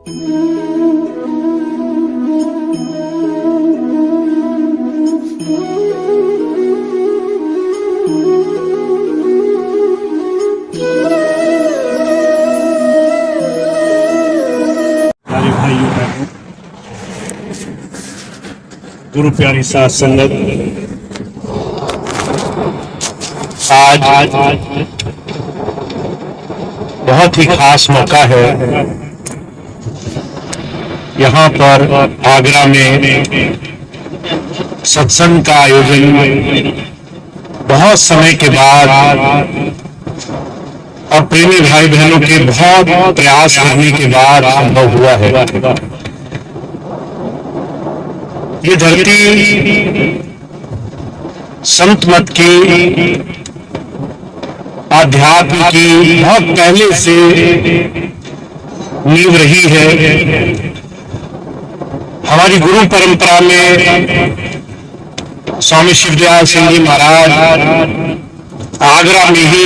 गुरु प्यारी साथ संगत, आज बहुत ही खास मौका है। यहाँ पर आगरा में सत्संग का आयोजन बहुत समय के बाद और प्रेमी भाई बहनों के बहुत प्रयास करने के बाद संभव हुआ है। ये धरती संत मत की, आध्यात्म की बहुत पहले से नींव रही है। हमारी गुरु परंपरा में स्वामी शिवदयाल सिंह जी महाराज आगरा में ही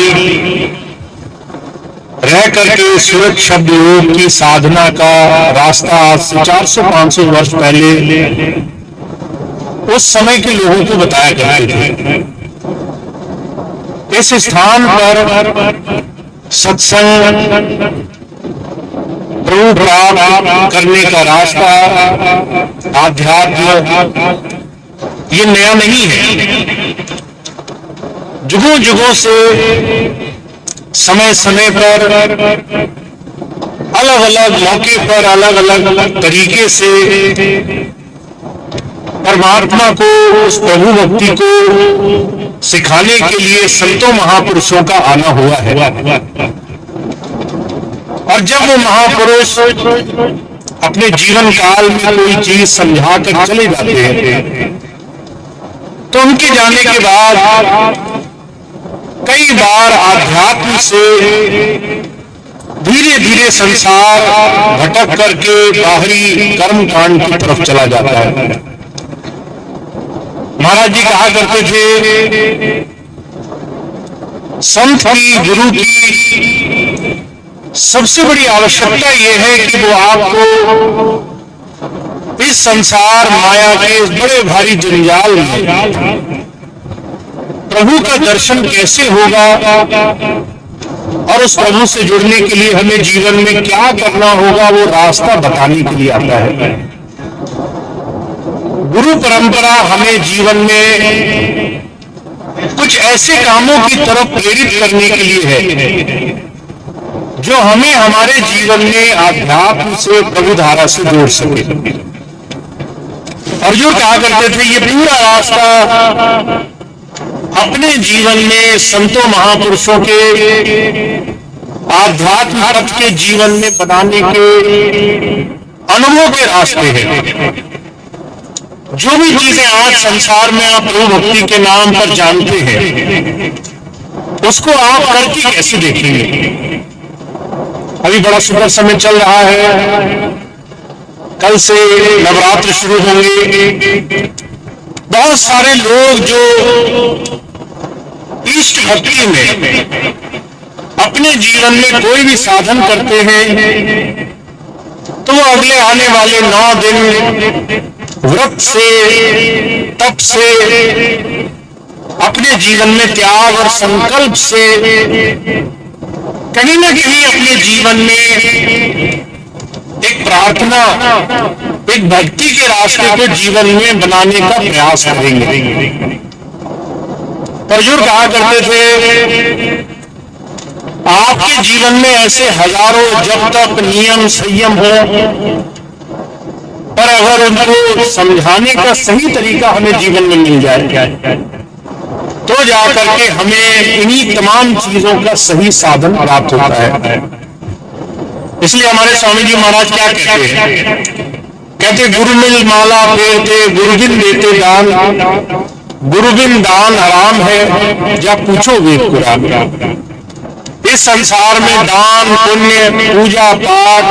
रह करके सूरत शब्द योग की साधना का रास्ता आज से 400-500 वर्ष पहले उस समय के लोगों को बताया करते थे। इस स्थान पर सत्संग, प्रभु प्राप्त करने का रास्ता, आध्यात्म ये नया नहीं है। जुगों जुगों से समय समय पर अलग अलग मौके पर अलग अलग तरीके से परमात्मा को, उस प्रभु भक्ति को सिखाने के लिए संतों महापुरुषों का आना हुआ है। और जब वो महापुरुष अपने जीवन काल में कोई चीज समझा कर चले जाते हैं तो उनके जाने के बाद कई बार आध्यात्म से धीरे धीरे संसार भटक करके बाहरी कर्म कांड की तरफ चला जाता है। महाराज जी कहा करते थे, संत की, गुरु की सबसे बड़ी आवश्यकता यह है कि वो आपको इस संसार माया के बड़े भारी जंजाल में प्रभु का दर्शन कैसे होगा और उस प्रभु से जुड़ने के लिए हमें जीवन में क्या करना होगा वो रास्ता बताने के लिए आता है। गुरु परंपरा हमें जीवन में कुछ ऐसे कामों की तरफ प्रेरित करने के लिए है जो हमें हमारे जीवन में आध्यात्म से, प्रभु धारा से जोड़ सके। अर्जुन कहा करते थे, ये पूरा रास्ता अपने जीवन में संतों महापुरुषों के आध्यात्म पथ के जीवन में बनाने के अनुभव के रास्ते हैं। जो भी चीजें आज संसार में आप प्रभु भक्ति के नाम पर जानते हैं उसको आप करके कैसे देखेंगे। अभी बड़ा सुंदर समय चल रहा है, कल से नवरात्र शुरू होंगे। बहुत सारे लोग जो इष्ट भक्ति में अपने जीवन में कोई भी साधन करते हैं तो वो अगले आने वाले 9 दिन व्रत से, तप से, अपने जीवन में त्याग और संकल्प से कहीं ना कहीं अपने जीवन में एक प्रार्थना, एक भक्ति के रास्ते को जीवन में बनाने का प्रयास करेंगे। अर्जुन कहा करते थे, आपके जीवन में ऐसे हजारों जब तक नियम संयम हो, पर अगर उनको समझाने का सही तरीका हमें जीवन में मिल जाए तो जाकर के हमें इन्हीं तमाम चीजों का सही साधन प्राप्त होता है। इसलिए हमारे स्वामी जी महाराज क्या कहते हैं, कहते गुरु मिल माला फेरते, गुरुबिन देते दान, गुरुबिन दान हराम है, जा पूछो वेद कुरान। इस संसार में दान, पुण्य, पूजा पाठ,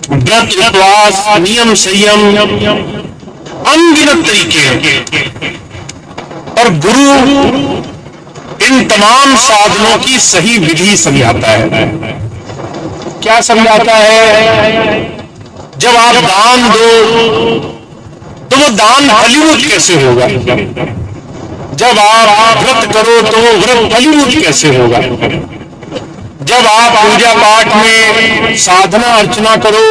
व्रत, उपवास, नियम संयम अनगिनत तरीके हैं और गुरु इन तमाम साधनों की सही विधि समझाता है। क्या समझाता है? जब आप दान दो तो वो दान फलीभूत कैसे होगा? जब आप व्रत करो तो वो व्रत फलीभूत कैसे होगा? जब आप पूजा पाठ में साधना अर्चना करो,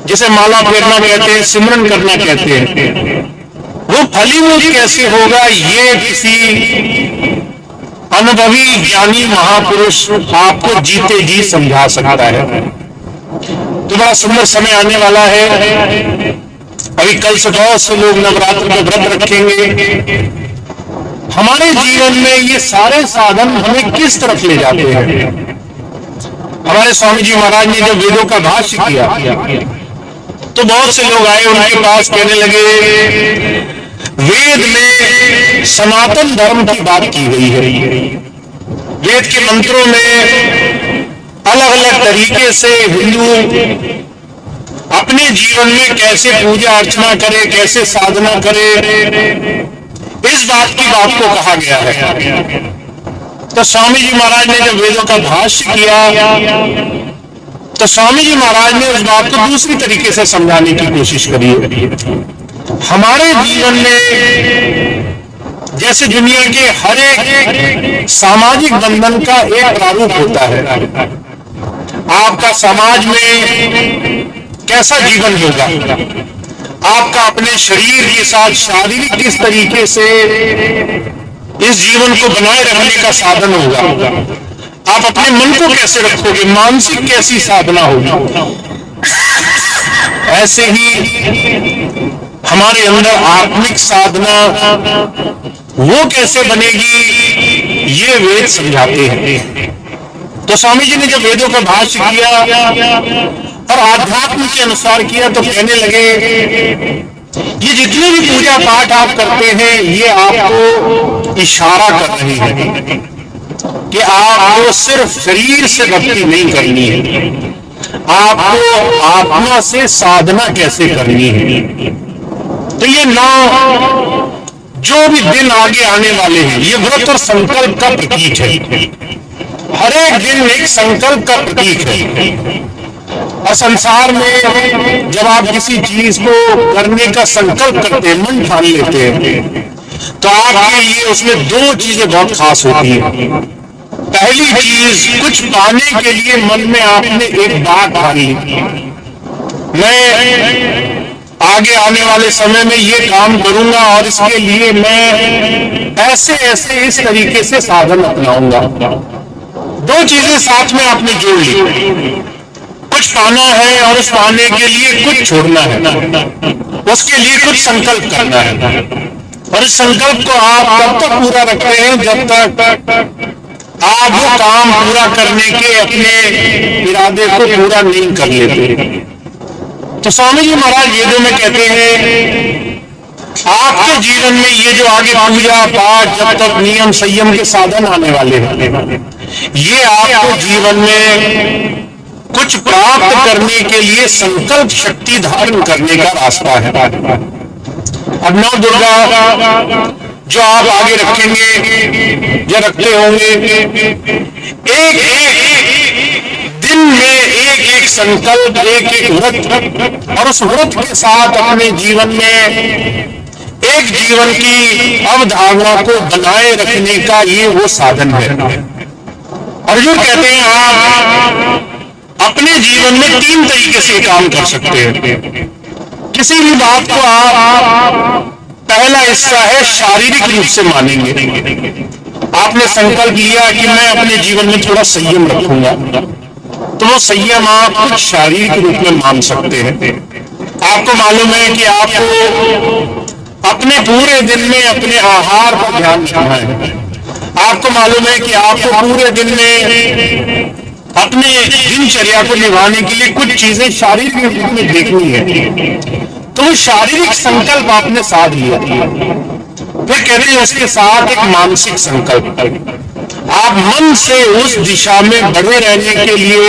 जिसे माला फेरना कहते हैं, सिमरन करना कहते हैं, वो फलीभूत कैसे होगा? ये किसी अनुभवी ज्ञानी महापुरुष आपको जीते जी समझा सकता है। तो बड़ा सुंदर समय आने वाला है। अभी कल से बहुत से लोग नवरात्र में व्रत रखेंगे। हमारे जीवन में ये सारे साधन हमें किस तरफ ले जाते हैं? हमारे स्वामी जी महाराज ने जब वेदों का भाष्य किया तो बहुत से लोग आए उनके पास, कहने लगे वेद में सनातन धर्म की बात की गई है। वेद के मंत्रों में अलग अलग तरीके से हिंदू अपने जीवन में कैसे पूजा अर्चना करे, कैसे साधना करे, इस बात को कहा गया है। तो स्वामी जी महाराज ने जब वेदों का भाष्य किया तो स्वामी जी महाराज ने उस बात को दूसरी तरीके से समझाने की कोशिश करी है। हमारे जीवन में जैसे दुनिया के हर एक सामाजिक बंधन का एक प्रारूप होता है। आपका समाज में कैसा जीवन होगा, आपका अपने शरीर के साथ शारीरिक किस तरीके से इस जीवन को बनाए रखने का साधन होगा, आप अपने मन को कैसे रखोगे, मानसिक कैसी साधना होगी, ऐसे ही हमारे अंदर आत्मिक साधना वो कैसे बनेगी, ये वेद समझाते हैं। तो स्वामी जी ने जब वेदों का भाष्य किया और आध्यात्म के अनुसार किया तो कहने लगे ये जितने भी पूजा पाठ आप करते हैं ये आपको इशारा कर रही है कि आपको सिर्फ शरीर से भक्ति नहीं करनी है, आपको आत्मा से साधना कैसे करनी है। तो ये 9 जो भी दिन आगे आने वाले हैं ये व्रत और संकल्प का प्रतीक है। हर एक दिन एक संकल्प का प्रतीक है। और संसार में जब आप किसी चीज को करने का संकल्प करते हैं, मन ठान लेते हैं, तो आपके लिए उसमें 2 चीजें बहुत खास होती हैं। पहली चीज, कुछ पाने के लिए मन में आपने एक बात ठान ली, मैं आगे आने वाले समय में ये काम करूंगा और इसके लिए मैं ऐसे ऐसे इस तरीके से साधन अपनाऊंगा। 2 चीजें साथ में आपने जोड़ ली, कुछ पाना है और उस पाने के लिए कुछ छोड़ना है, उसके लिए कुछ संकल्प करना है। और इस संकल्प को आप तब तक पूरा रखते हैं जब तक आप वो काम पूरा करने के अपने इरादे को पूरा नहीं कर लेते। तो स्वामी जी महाराज वेदों में कहते हैं आपके जीवन में ये जो आगे पूजा पाठ जब तक नियम संयम के साधन आने वाले हैं, ये आपको जीवन में कुछ प्राप्त करने के लिए संकल्प शक्ति धारण करने का रास्ता है। अब 9 दुर्गा जो आप आगे रखेंगे या रखते होंगे, एक दिन में एक संकल्प, एक व्रत, और उस व्रत के साथ अपने जीवन में एक जीवन की अवधारणा को बनाए रखने का ये वो साधन है। अर्जुन कहते हैं आप अपने जीवन में 3 तरीके से काम कर सकते हैं। किसी भी बात को आप पहला हिस्सा है शारीरिक रूप से मानेंगे। आपने संकल्प लिया कि मैं अपने जीवन में थोड़ा संयम रखूंगा, तो वो संयम आप कुछ शारीरिक रूप में मान सकते हैं। आपको मालूम है कि आपको अपने पूरे दिन में अपने आहार पर ध्यान रखना है। आपको मालूम है कि आपको पूरे दिन में अपने दिनचर्या को निभाने के लिए कुछ चीजें शारीरिक रूप में देखनी है। तो वो शारीरिक संकल्प आपने साध लिया। फिर कहते हैं उसके साथ एक मानसिक संकल्प, आप मन से उस दिशा में बढ़े रहने के लिए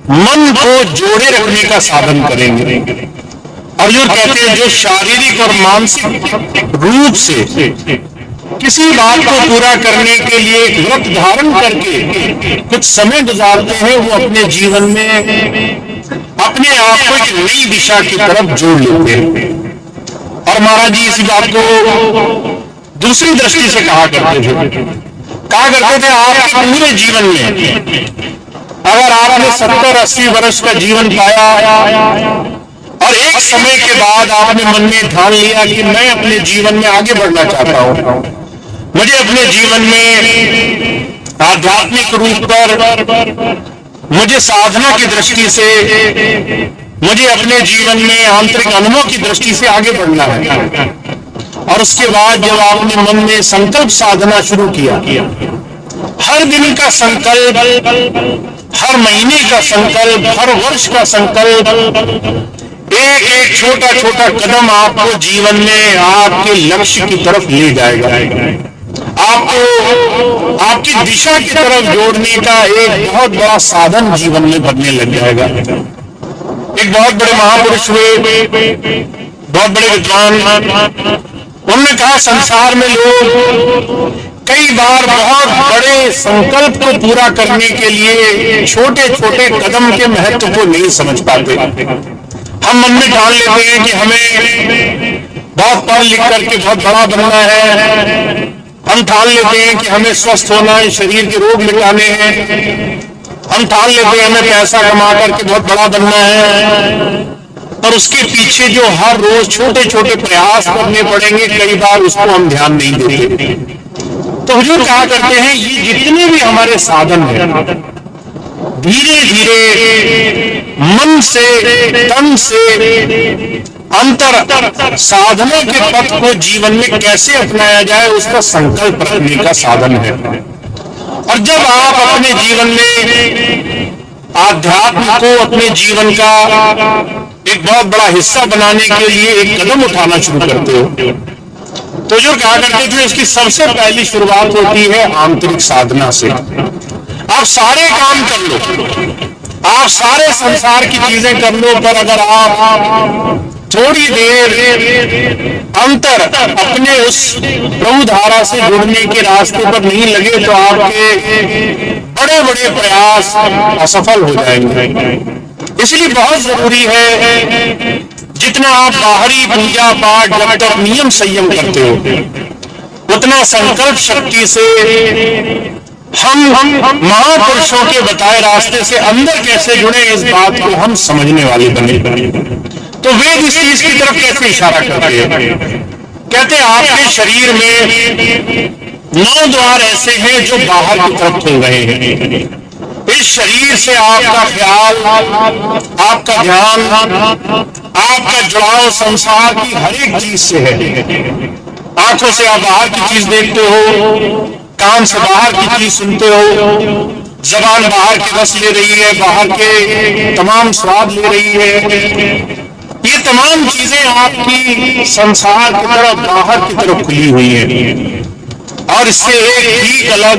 मन को जोड़े रखने का साधन करेंगे। और जो कहते हैं जो शारीरिक और मानसिक रूप से किसी बात को पूरा करने के लिए एक व्रत धारण करके कुछ समय गुजारते हैं, वो अपने जीवन में अपने आप को एक नई दिशा की तरफ जोड़ लेते हैं। और महाराज जी इसी बात को दूसरी दृष्टि से कहा करते थे आपके पूरे जीवन में अगर आपने 70-80 वर्ष का जीवन पाया और एक समय के बाद आपने मन में ठान लिया कि मैं अपने जीवन में आगे बढ़ना चाहता हूं, मुझे अपने जीवन में आध्यात्मिक रूप पर, मुझे साधना की दृष्टि से, मुझे अपने जीवन में आंतरिक अनुभव की दृष्टि से आगे बढ़ना है। और उसके बाद जब आपने मन में संकल्प साधना शुरू किया, हर दिन का संकल्प, हर महीने का संकल्प, हर वर्ष का संकल्प, एक एक छोटा छोटा कदम आपको जीवन में आपके लक्ष्य की तरफ ले जाएगा, आपको आपकी दिशा की तरफ जोड़ने का एक बहुत बड़ा साधन जीवन में बनने लग जाएगा। एक बहुत बड़े महापुरुष हुए, बहुत बड़े विद्वान, उन्होंने कहा संसार में लोग कई बार बहुत बड़े संकल्प को पूरा करने के लिए छोटे छोटे कदम के महत्व को नहीं समझ पाते। हम मन में ठान लेते हैं कि हमें बहुत पढ़ लिख करके बहुत बड़ा बनना है, हम ठान लेते हैं कि हमें स्वस्थ होना है, शरीर के रोग मिटाने हैं, हम ठान लेते हैं हमें पैसा कमा करके बहुत बड़ा बनना है, और उसके पीछे जो हर रोज छोटे छोटे प्रयास करने पड़ेंगे, कई बार उसको हम ध्यान नहीं देते। तो हुजूर कहा करते हैं ये जितने भी हमारे साधन हैं, धीरे धीरे मन से, तन से, अंतर साधना के पथ को जीवन में कैसे अपनाया जाए उसका संकल्प रखने का साधन है। और जब आप अपने जीवन में आध्यात्म को अपने जीवन का एक बहुत बड़ा हिस्सा बनाने के लिए एक कदम उठाना शुरू करते हो, तो जो कहा करते थे इसकी सबसे पहली शुरुआत होती है आंतरिक साधना से। आप सारे काम कर लो, आप सारे संसार की चीजें कर लो, पर अगर आप थोड़ी देर अंतर अपने उस प्रभु धारा से जुड़ने के रास्ते पर नहीं लगे तो आपके बड़े बड़े प्रयास असफल हो जाएंगे। इसलिए बहुत जरूरी है जितना आप बाहरी पूजा पाठ जब तक नियम संयम करते हो, उतना संकल्प शक्ति से हम महापुरुषों के बताए रास्ते से अंदर कैसे जुड़े, इस बात को हम समझने वाले बने। तो वेद इस चीज की तरफ कैसे इशारा करते हैं? कहते हैं आपके शरीर में 9 द्वार ऐसे हैं जो बाहर की तरफ खुल रहे हैं। इस शरीर से आपका ख्याल, आपका ध्यान, आपका जुड़ाव संसार की हर एक चीज से है। आंखों से आप बाहर की चीज देखते हो, कान से बाहर की चीज सुनते हो, जबान बाहर के रस ले रही है, बाहर के तमाम स्वाद ले रही है। ये तमाम चीजें आपकी संसार की तरफ, बाहर की तरफ खुली हुई है। और इससे एक ठीक अलग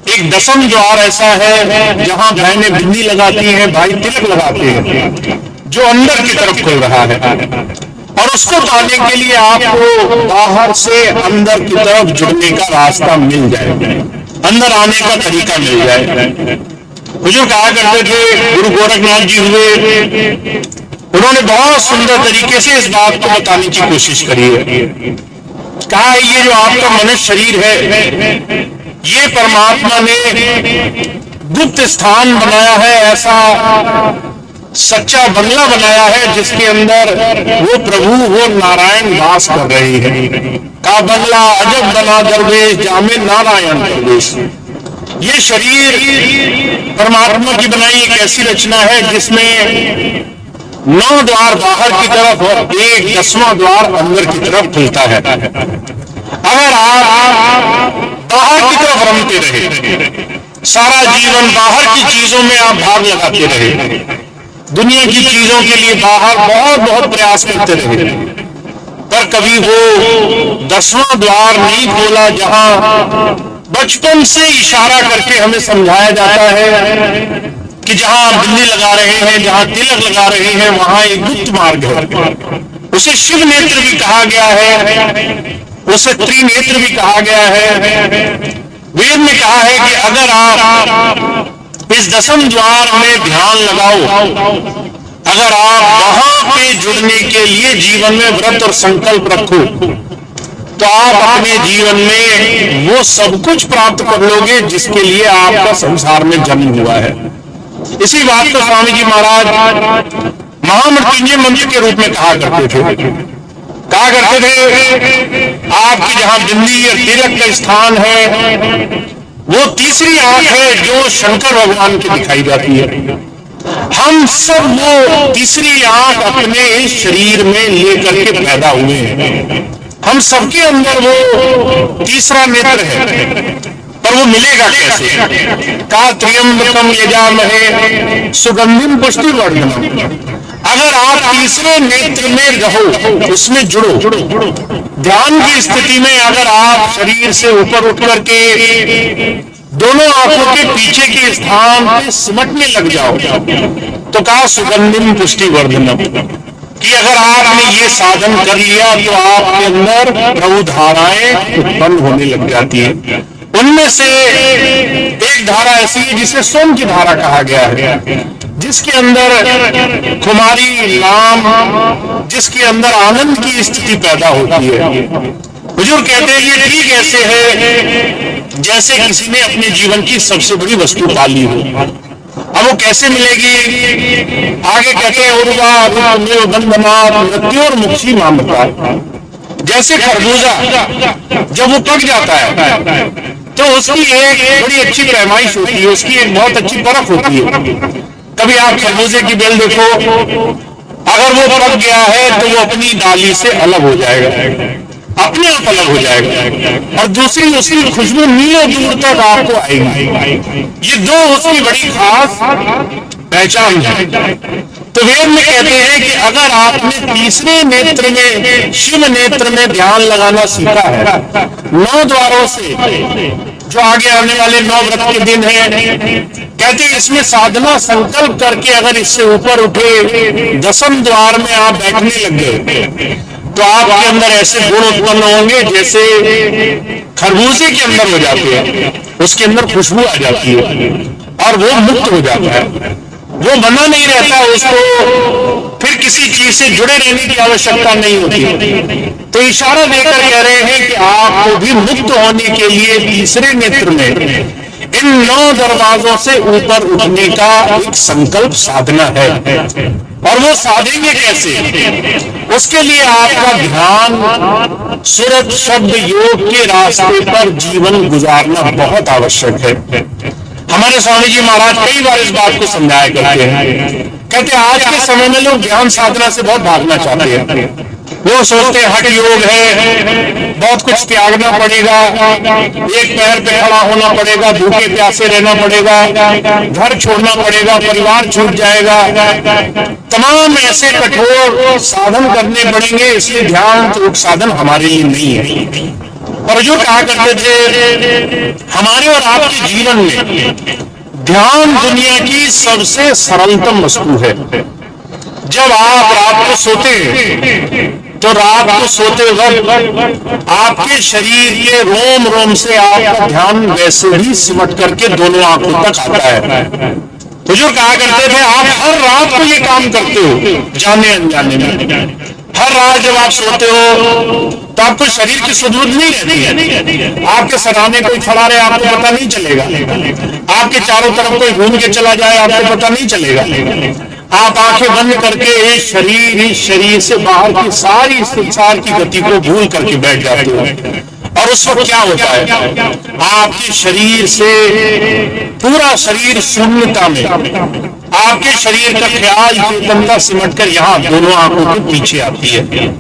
एक दसम द्वार ऐसा है जहां बहनें बिंदी लगाती हैं, भाई तिलक लगाते हैं, जो अंदर की तरफ खुल रहा है। और उसको पाने के लिए आपको बाहर से अंदर की तरफ जुड़ने का रास्ता मिल जाए, अंदर आने का तरीका मिल जाए। हुजूर कहा करते थे, गुरु गोरखनाथ जी हुए, उन्होंने बहुत सुंदर तरीके से इस बात को बताने की कोशिश करी है। कहा ये जो आपका मनुष्य शरीर है, ये परमात्मा ने गुप्त स्थान बनाया है, ऐसा सच्चा बंगला बनाया है जिसके अंदर वो प्रभु, वो नारायण वास कर रहे हैं। का बंगला अजब बना दरवेश, जामे नारायण दरवेश। ये शरीर परमात्मा की बनाई एक ऐसी रचना है जिसमें 9 द्वार बाहर की तरफ और एक 10वां द्वार अंदर की तरफ खुलता है। अगर आप बाहर की तरफ रमते रहे, सारा जीवन बाहर की चीजों में आप भाग लगाते रहे, दुनिया की चीजों के लिए बाहर बहुत बहुत प्रयास करते रहे, पर कभी वो 10वां द्वार नहीं खोला जहां बचपन से इशारा करके हमें समझाया जाता है कि जहां आप बिंदी लगा रहे हैं, जहां तिलक लगा रहे हैं, वहां एक गुप्त मार्ग है। उसे शिव नेत्र भी कहा गया है। उसे त्रिनेत्र भी कहा गया है। वेद में कहा है कि अगर आप इस दसम द्वार में ध्यान लगाओ, अगर आप वहां पे जुड़ने के लिए जीवन में व्रत और संकल्प रखो, तो आप अपने जीवन में वो सब कुछ प्राप्त कर लोगे जिसके लिए आपका संसार में जन्म हुआ है। इसी बात को स्वामी जी महाराज महामृत्युंजय मंत्र के रूप में कहा करते थे। आपकी जहां बिंदी और तिलक का स्थान है, वो तीसरी आंख है जो शंकर भगवान की दिखाई जाती है। हम सब वो तीसरी आंख अपने इस शरीर में लेकर के पैदा हुए हैं। हम सबके अंदर वो तीसरा नेत्र है, पर वो मिलेगा कैसे? का त्र्यंबकम यजामहे सुगंधिम पुष्टिवर्धनम। अगर आप तीसरे नेत्र में रहो, उसमें जुड़ो, ध्यान की स्थिति में अगर आप शरीर से ऊपर उठ करके दोनों आंखों के पीछे के स्थान पे सिमटने लग जाओ, तो कहा सुगंधिम पुष्टिवर्धनम, कि अगर आपने ये साधन कर लिया तो आपके अंदर प्रभु धाराएं उत्पन्न होने लग जाती है। उनमें से एक धारा ऐसी है जिसे सोम की धारा कहा गया है, जिसके अंदर कुमारी नाम, जिसके अंदर आनंद की स्थिति पैदा होती है। हुजूर कहते हैं ये ठीक ऐसे है जैसे किसी ने अपने जीवन की सबसे बड़ी वस्तु पाली हो। अब वो कैसे मिलेगी? आगे कहते हैं उर्वा मृत्यु और मुक्ति मामता। जैसे खरबूजा जब वो पक जाता है तो उसकी एक बड़ी अच्छी पैमाइश होती है, उसकी एक बहुत अच्छी परख होती है। कभी आप खरबूजे की बेल देखो, अगर वो पक गया है तो वो अपनी डाली से अलग हो जाएगा, अपने आप अलग हो जाएगा, और दूसरी उसकी खुशबू मीलों दूर तक आपको आएगी। ये दो उसकी बड़ी खास पहचान है। तो वेद में कहते हैं कि अगर आपने तीसरे नेत्र में, शिव नेत्र में ध्यान लगाना सीखा है, 9 द्वारों से, जो आगे आने वाले 9 व्रत के दिन है, कहते हैं इसमें साधना संकल्प करके अगर इससे ऊपर उठे, दसम द्वार में आप बैठने लग गए, तो आपके अंदर ऐसे गुण उत्पन्न होंगे जैसे खरबूजे के अंदर हो जाते हैं, उसके अंदर खुशबू आ जाती है और वो मुक्त हो जाता है। वो बना नहीं रहता, उसको फिर किसी चीज से जुड़े रहने की आवश्यकता नहीं होती। तो इशारा देकर कह रहे हैं कि आपको भी मुक्त होने के लिए तीसरे नेत्र में इन 9 दरवाजों से ऊपर उठने का एक संकल्प साधना है। और वो साधेंगे कैसे? उसके लिए आपका ध्यान सुरत शब्द योग के रास्ते पर जीवन गुजारना बहुत आवश्यक है। हमारे स्वामी जी महाराज कई बार इस बात को समझाया करते हैं। कहते हैं आज के समय में लोग ध्यान साधना से बहुत भागना चाहते हैं। वो सोचते हैं हठ योग है, बहुत कुछ त्यागना पड़ेगा, एक पैर पे खड़ा होना पड़ेगा, भूखे प्यासे रहना पड़ेगा, घर छोड़ना पड़ेगा, परिवार छूट जाएगा, तमाम ऐसे कठोर साधन करने पड़ेंगे, इसलिए ध्यान योग साधन हमारे लिए नहीं है। और जो कहा करते थे हमारे और आपके जीवन में ध्यान दुनिया की सबसे सरलतम वस्तु है। जब आप रात को सोते हैं तो रात को सोते वक्त आपके शरीर के रोम रोम से आपका ध्यान वैसे ही सिमट करके दोनों आंखों तक आता है। तो जो कहा करते थे आप हर रात को ये काम करते हो, जाने अनजाने में। हर रात जब आप सोते हो तो आपको शरीर की सुध-बुध नहीं रहती है। आपके सराहने कोई खड़ा रहे आपको पता नहीं चलेगा, आपके चारों तरफ कोई घूम के चला जाए आपको पता नहीं चलेगा। आप आंखें बंद करके इस शरीर से बाहर की सारी संसार की गति को भूल करके बैठ जाते हो। और उस वक्त क्या होता है? आपके शरीर से पूरा शरीर शून्यता में, आपके शरीर का ख्याल चेतनता सिमट कर यहाँ दोनों आंखों के पीछे आती है।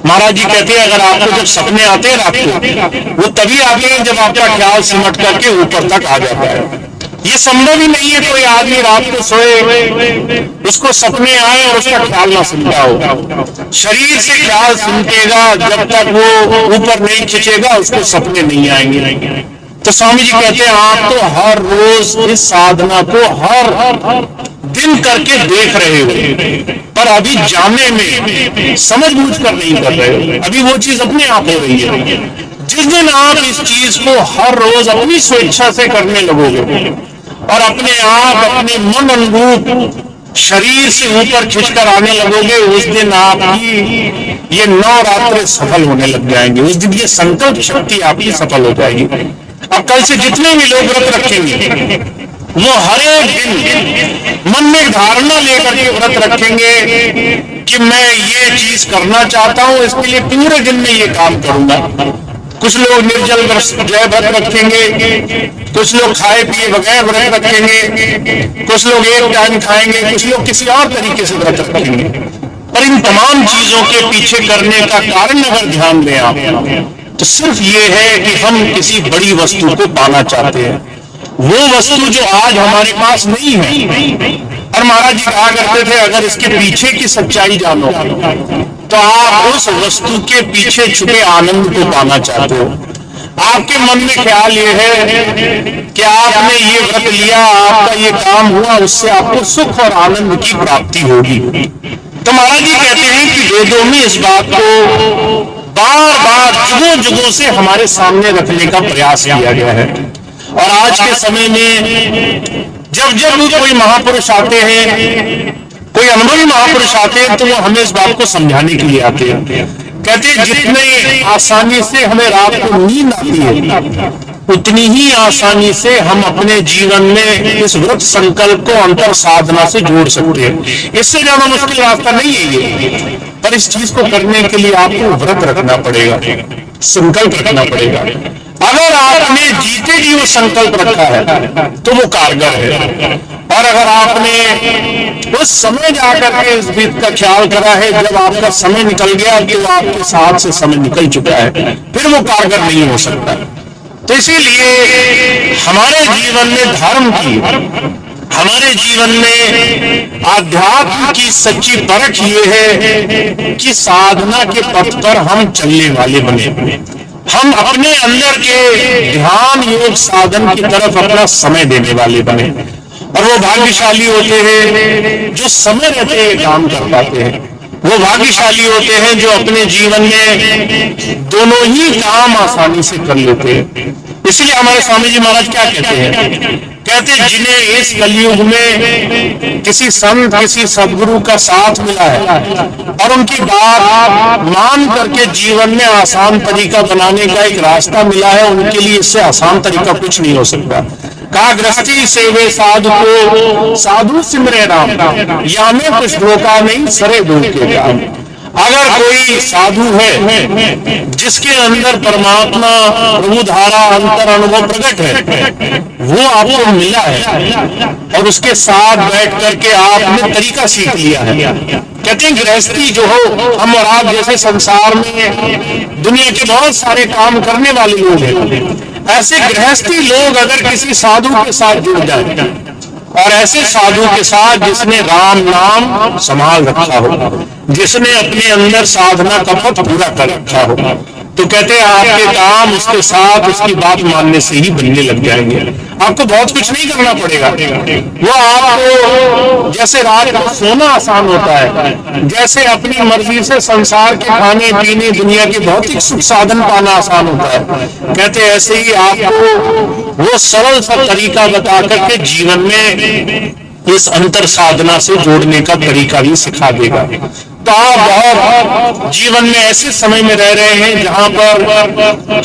महाराज जी कहते हैं अगर आपको जब सपने आते हैं रात को, वो तभी आते हैं जब आपका ख्याल सिमट करके ऊपर तक आ जाता है। ये संभव ही नहीं है कोई आदमी रात को सोए, उसको सपने आए और उसका ख्याल ना सिमटा हो। शरीर से ख्याल सिमटेगा, जब तक वो ऊपर नहीं खिंचेगा उसको सपने नहीं आएंगे। तो स्वामी जी कहते हैं आप तो हर रोज इस साधना को हर दिन करके देख रहे हो, पर अभी जाने में समझ बूझ कर नहीं कर रहे हो, अभी वो चीज अपने आप हो रही है। जिस दिन आप इस चीज को हर रोज अपनी स्वेच्छा से करने लगोगे और अपने आप अपने मन अनुरूप शरीर से ऊपर खिंचकर आने लगोगे, उस दिन आपकी ये 9 रात्रि सफल होने लग जाएंगे। उस दिन ये संकल्प शक्ति आपकी सफल हो जाएगी। अब कल से जितने भी लोग व्रत रखेंगे वो हर एक दिन मन में धारणा लेकर के व्रत रखेंगे कि मैं ये चीज करना चाहता हूं, इसके लिए पूरे दिन में ये काम करूंगा। कुछ लोग निर्जल व्रत रखेंगे, कुछ लोग खाए पिए बगैर व्रत रखेंगे, कुछ लोग एक टाइम खाएंगे, कुछ लोग किसी और तरीके से व्रत रखेंगे। पर इन तमाम चीजों के पीछे करने का कारण अगर ध्यान दें आप, तो सिर्फ ये है कि हम किसी बड़ी वस्तु को पाना चाहते हैं, वो वस्तु जो आज हमारे पास नहीं है। और महाराज जी कहा करते थे, अगर इसके पीछे की सच्चाई जानो तो आप उस वस्तु के पीछे छुपे आनंद को पाना चाहते हो। आपके मन में ख्याल ये है कि आपने ये व्रत लिया, आपका ये काम हुआ, उससे आपको सुख और आनंद की प्राप्ति होगी। तो महाराज जी कहते हैं कि वेदों में इस बात को बार बार जुगों जुगों से हमारे सामने रखने का प्रयास किया गया है। और आज के समय में जब जब कोई महापुरुष आते हैं, कोई अनुभवी महापुरुष आते हैं, तो वो हमें इस बात को समझाने के लिए आते हैं। कहते हैं जितने आसानी से हमें रात को नींद आती है, उतनी ही आसानी से हम अपने जीवन में इस व्रत संकल्प को अंतर साधना से जोड़ सकते हैं। इससे ज्यादा मुश्किल रास्ता नहीं है ये, पर इस चीज को करने के लिए आपको व्रत रखना पड़ेगा, संकल्प रखना पड़ेगा। अगर आपने जीते जी वो संकल्प रखा है तो वो कारगर है। और अगर आपने उस समय जाकर के इस बात का ख्याल करा है, जब आपका समय निकल गया कि वो आपके साथ से समय निकल चुका है, फिर वो कारगर नहीं हो सकता। तो इसीलिए हमारे जीवन में धर्म की, हमारे जीवन में आध्यात्म की सच्ची परख ये है कि साधना के पथ पर हम चलने वाले बने, हम अपने अंदर के ध्यान योग साधन की तरफ अपना समय देने वाले बने। और वो भाग्यशाली होते हैं जो समय रहते हुए काम कर पाते हैं, वो भाग्यशाली होते हैं जो अपने जीवन में दोनों ही काम आसानी से कर लेते हैं। इसलिए हमारे स्वामी जी महाराज क्या कहते हैं, कहते हैं जिन्हें इस कलयुग में किसी संत, किसी सदगुरु का साथ मिला है और उनकी बात मान करके जीवन में आसान तरीका बनाने का एक रास्ता मिला है, उनके लिए इससे आसान तरीका कुछ नहीं हो सकता। कहा गृहस्थी सेवे साधु को, साधु सिमरे राम, या में कुछ धोखा नहीं सरे दूर के काम। अगर कोई साधु है जिसके अंदर परमात्मा प्रभु धारा अंतर अनुभव प्रकट है, वो आपको मिला है और उसके साथ बैठ करके आपने तरीका सीख लिया है। कहते हैं गृहस्थी जो हो, हम और आप जैसे संसार में दुनिया के बहुत सारे काम करने वाले लोग हैं, ऐसे गृहस्थी लोग अगर किसी साधु के साथ जुड़ जाए और ऐसे साधु के साथ जिसने राम नाम संभाल रखा हो, जिसने अपने अंदर साधना का पथ पूरा कर रखा हो, तो कहते हैं आपके काम उसके साथ उसकी बात मानने से ही बनने लग जाएंगे। आपको बहुत कुछ नहीं करना पड़ेगा। वो आपको जैसे रात को सोना आसान होता है, जैसे अपनी मर्जी से संसार के खाने पीने दुनिया के भौतिक सुख साधन पाना आसान होता है, कहते हैं ऐसे ही आपको वो सरल सा तरीका बता करके जीवन में इस अंतर साधना से जोड़ने का तरीका भी सिखा देगा। तो आप जीवन में ऐसे समय में रह रहे हैं जहां पर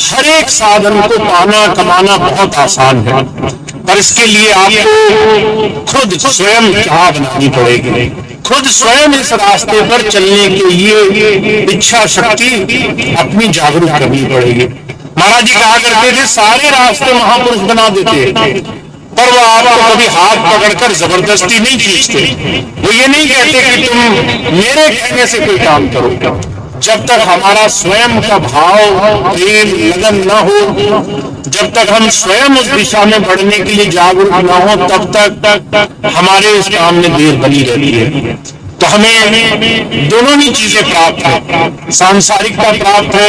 हर एक साधन को पाना कमाना बहुत आसान है, पर इसके लिए आपको खुद स्वयं चाह बनानी पड़ेगी, खुद स्वयं इस रास्ते पर चलने के लिए इच्छा शक्ति अपनी जागरूक करनी पड़ेगी। महाराज जी कहा करते थे सारे रास्ते महापुरुष बना देते, पर वो आपको कभी हाथ पकड़कर जबरदस्ती नहीं खींचते। वो ये नहीं कहते कि तुम मेरे कहने से कोई काम करो। जब तक हमारा स्वयं का भाव प्रेम लगन न हो, जब तक हम स्वयं उस दिशा में बढ़ने के लिए जागरूक न हो, तब तक हमारे इस काम में देर बनी रहती है। तो तो हमें दोनों ही चीजें प्राप्त है, सांसारिकता प्राप्त है।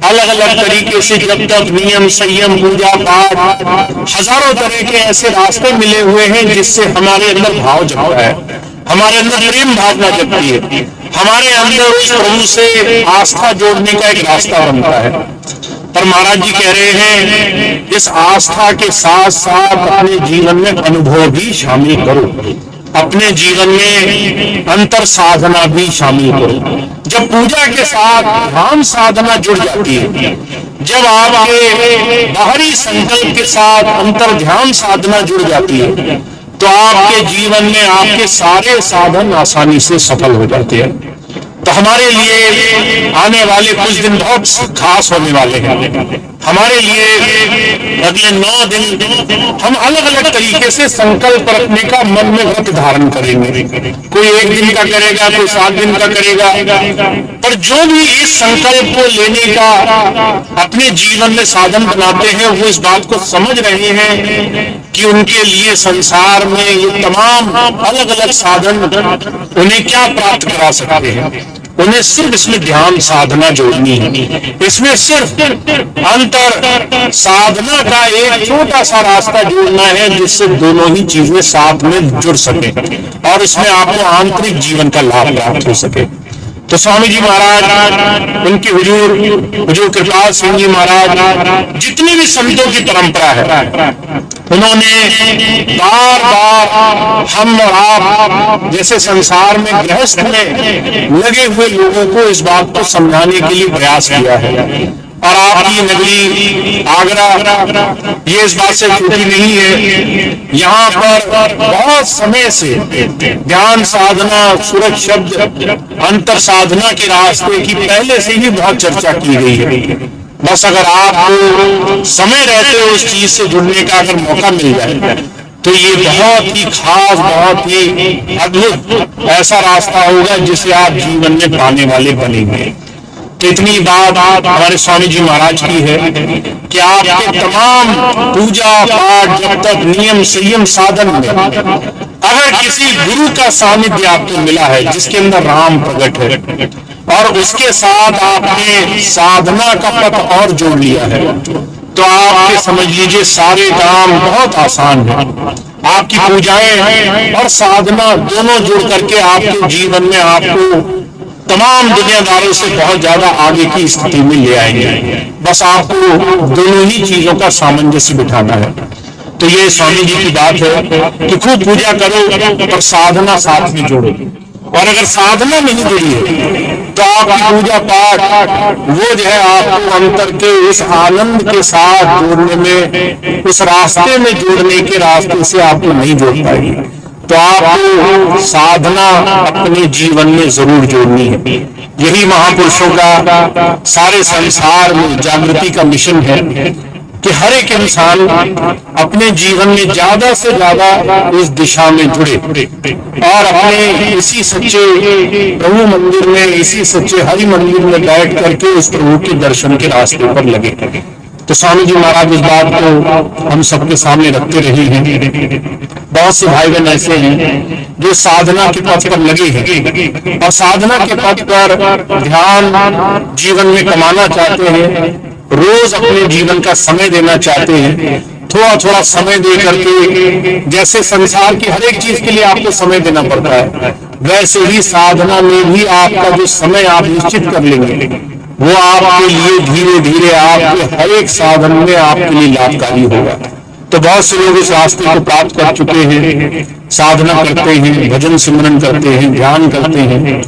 अलग अलग तरीके से जब तक नियम, संयम, पूजा पाठ, हजारों तरह के ऐसे रास्ते मिले हुए हैं जिससे हमारे अंदर भाव जगता है, हमारे अंदर प्रेम भावना जगती है, हमारे अंदर उस प्रभु से आस्था जोड़ने का एक रास्ता बनता है। पर महाराज जी कह रहे हैं इस आस्था के साथ साथ अपने जीवन में अनुभव भी शामिल करो, अपने जीवन में अंतर साधना भी शामिल करो। जब पूजा के साथ ध्यान साधना जुड़ जाती है, जब आपके बाहरी संकल्प के साथ अंतर ध्यान साधना जुड़ जाती है, तो आपके जीवन में आपके सारे साधन आसानी से सफल हो जाते हैं। तो हमारे लिए आने वाले कुछ दिन बहुत खास होने वाले हैं। हमारे लिए अगले 9 दिन हम अलग अलग तरीके से संकल्प रखने का मन में व्रत धारण करेंगे। कोई 1 दिन का करेगा, कोई 7 दिन का करेगा, पर जो भी इस संकल्प को लेने का अपने जीवन में साधन बनाते हैं, वो इस बात को समझ रहे हैं कि उनके लिए संसार में ये तमाम अलग अलग साधन उन्हें क्या प्राप्त करा सकते हैं। उन्हें सिर्फ इसमें ध्यान साधना जोड़नी है, इसमें सिर्फ अंतर साधना का एक छोटा सा रास्ता जोड़ना है जिससे दोनों ही चीजें साथ में जुड़ सके और इसमें आपको आंतरिक जीवन का लाभ प्राप्त हो सके। तो स्वामी जी महाराज, उनकी हुजूर कृपाल सिंह जी महाराज, जितनी भी संतों की परंपरा है, उन्होंने बार बार हम और आप जैसे संसार में गृहस्थ में लगे हुए लोगों को इस बात को समझाने के लिए प्रयास किया है। और आपकी नगरी आगरा ये इस बात से छूटी नहीं है। यहाँ पर बहुत समय से ध्यान साधना, सूरज शब्द, अंतर साधना के रास्ते की पहले से ही बहुत चर्चा की गई है। बस अगर आपको समय रहते उस चीज से जुड़ने का अगर मौका मिल जाए तो ये बहुत ही खास, बहुत ही अद्भुत ऐसा रास्ता होगा जिसे आप जीवन में पाने वाले बनेंगे। तो इतनी बात हमारे स्वामी जी महाराज की है कि आपके तमाम पूजा पाठ जब तक नियम, संयम, साधन में अगर किसी गुरु का सानिध्य आपको मिला है जिसके अंदर राम प्रकट है और उसके साथ आपने साधना का पथ और जोड़ लिया है, तो आपके समझ लीजिए सारे काम बहुत आसान है। आपकी पूजाएं और साधना दोनों जुड़ करके आपके जीवन में आपको तमाम दुनियादारों से बहुत ज्यादा आगे की स्थिति में ले आएंगे। बस आपको दोनों ही चीजों का सामंजस्य बिठाना है। तो ये स्वामी जी की बात है कि खूब पूजा करो पर साधना साथ में जोड़ो। और अगर साधना नहीं जुड़ी है तो आपकी पूजा पाठ वो जो है आपको अंतर के उस आनंद के साथ जोड़ने में, उस रास्ते में जोड़ने के रास्ते से आपको नहीं जोड़ पाएगी। तो आपको साधना अपने जीवन में जरूर जोड़नी है। यही महापुरुषों का सारे संसार में जागृति का मिशन है कि हर एक इंसान अपने जीवन में ज्यादा से ज्यादा इस दिशा में जुड़े और अपने इसी सच्चे प्रभु मंदिर में, इसी सच्चे हरि मंदिर में बैठ करके उस प्रभु के दर्शन के रास्ते पर लगे। तो स्वामी जी महाराज इस बात को हम सबके सामने रखते रहे हैं। बहुत से भाई बहन ऐसे हैं जो साधना के पथ पर लगे हैं और साधना के पथ पर ध्यान जीवन में कमाना चाहते हैं, रोज अपने जीवन का समय देना चाहते हैं। थोड़ा थोड़ा समय दे करके, जैसे संसार की हर एक चीज के लिए आपको समय देना पड़ता है, वैसे ही साधना में भी आपका जो समय आप निश्चित कर लेंगे वो आपके लिए धीरे धीरे आपके हर एक साधन में आपके लिए लाभकारी होगा। तो बहुत से लोग इस रास्ते को प्राप्त कर चुके हैं, साधना करते हैं, भजन सिमरन करते हैं, ध्यान करते हैं।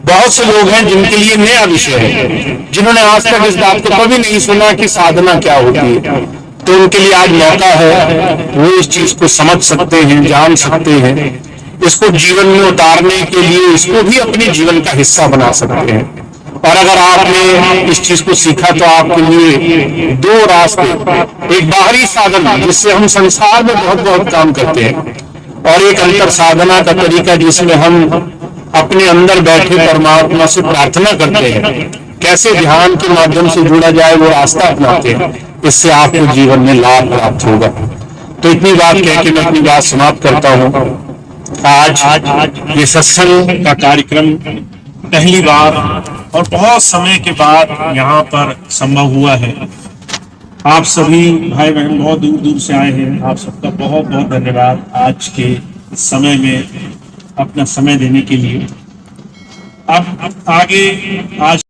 बहुत से लोग हैं जिनके लिए नया विषय है, जिन्होंने आज तक इस बात को कभी नहीं सुना कि साधना क्या होती है। तो उनके लिए आज मौका है, वो इस चीज को समझ सकते हैं, जान सकते हैं, इसको जीवन में उतारने के लिए इसको भी अपने जीवन का हिस्सा बना सकते हैं। और अगर आपने इस चीज को सीखा तो आपके लिए 2 रास्ते, एक बाहरी साधन जिससे हम संसार में बहुत बहुत काम करते हैं, और एक अंतर साधना का तरीका जिसमें हम अपने अंदर बैठे परमात्मा से प्रार्थना करते हैं, कैसे ध्यान के माध्यम से जुड़ा जाए वो रास्ता अपनाते हैं। इससे आपको जीवन में लाभ प्राप्त होगा। तो इतनी बात कह के मैं अपनी बात समाप्त करता हूँ। आज ये सत्संग का कार्यक्रम पहली बार और बहुत समय के बाद यहाँ पर संभव हुआ है। आप सभी भाई बहन बहुत दूर दूर से आए हैं, आप सबका बहुत बहुत धन्यवाद आज के समय में अपना समय देने के लिए। अब आगे आज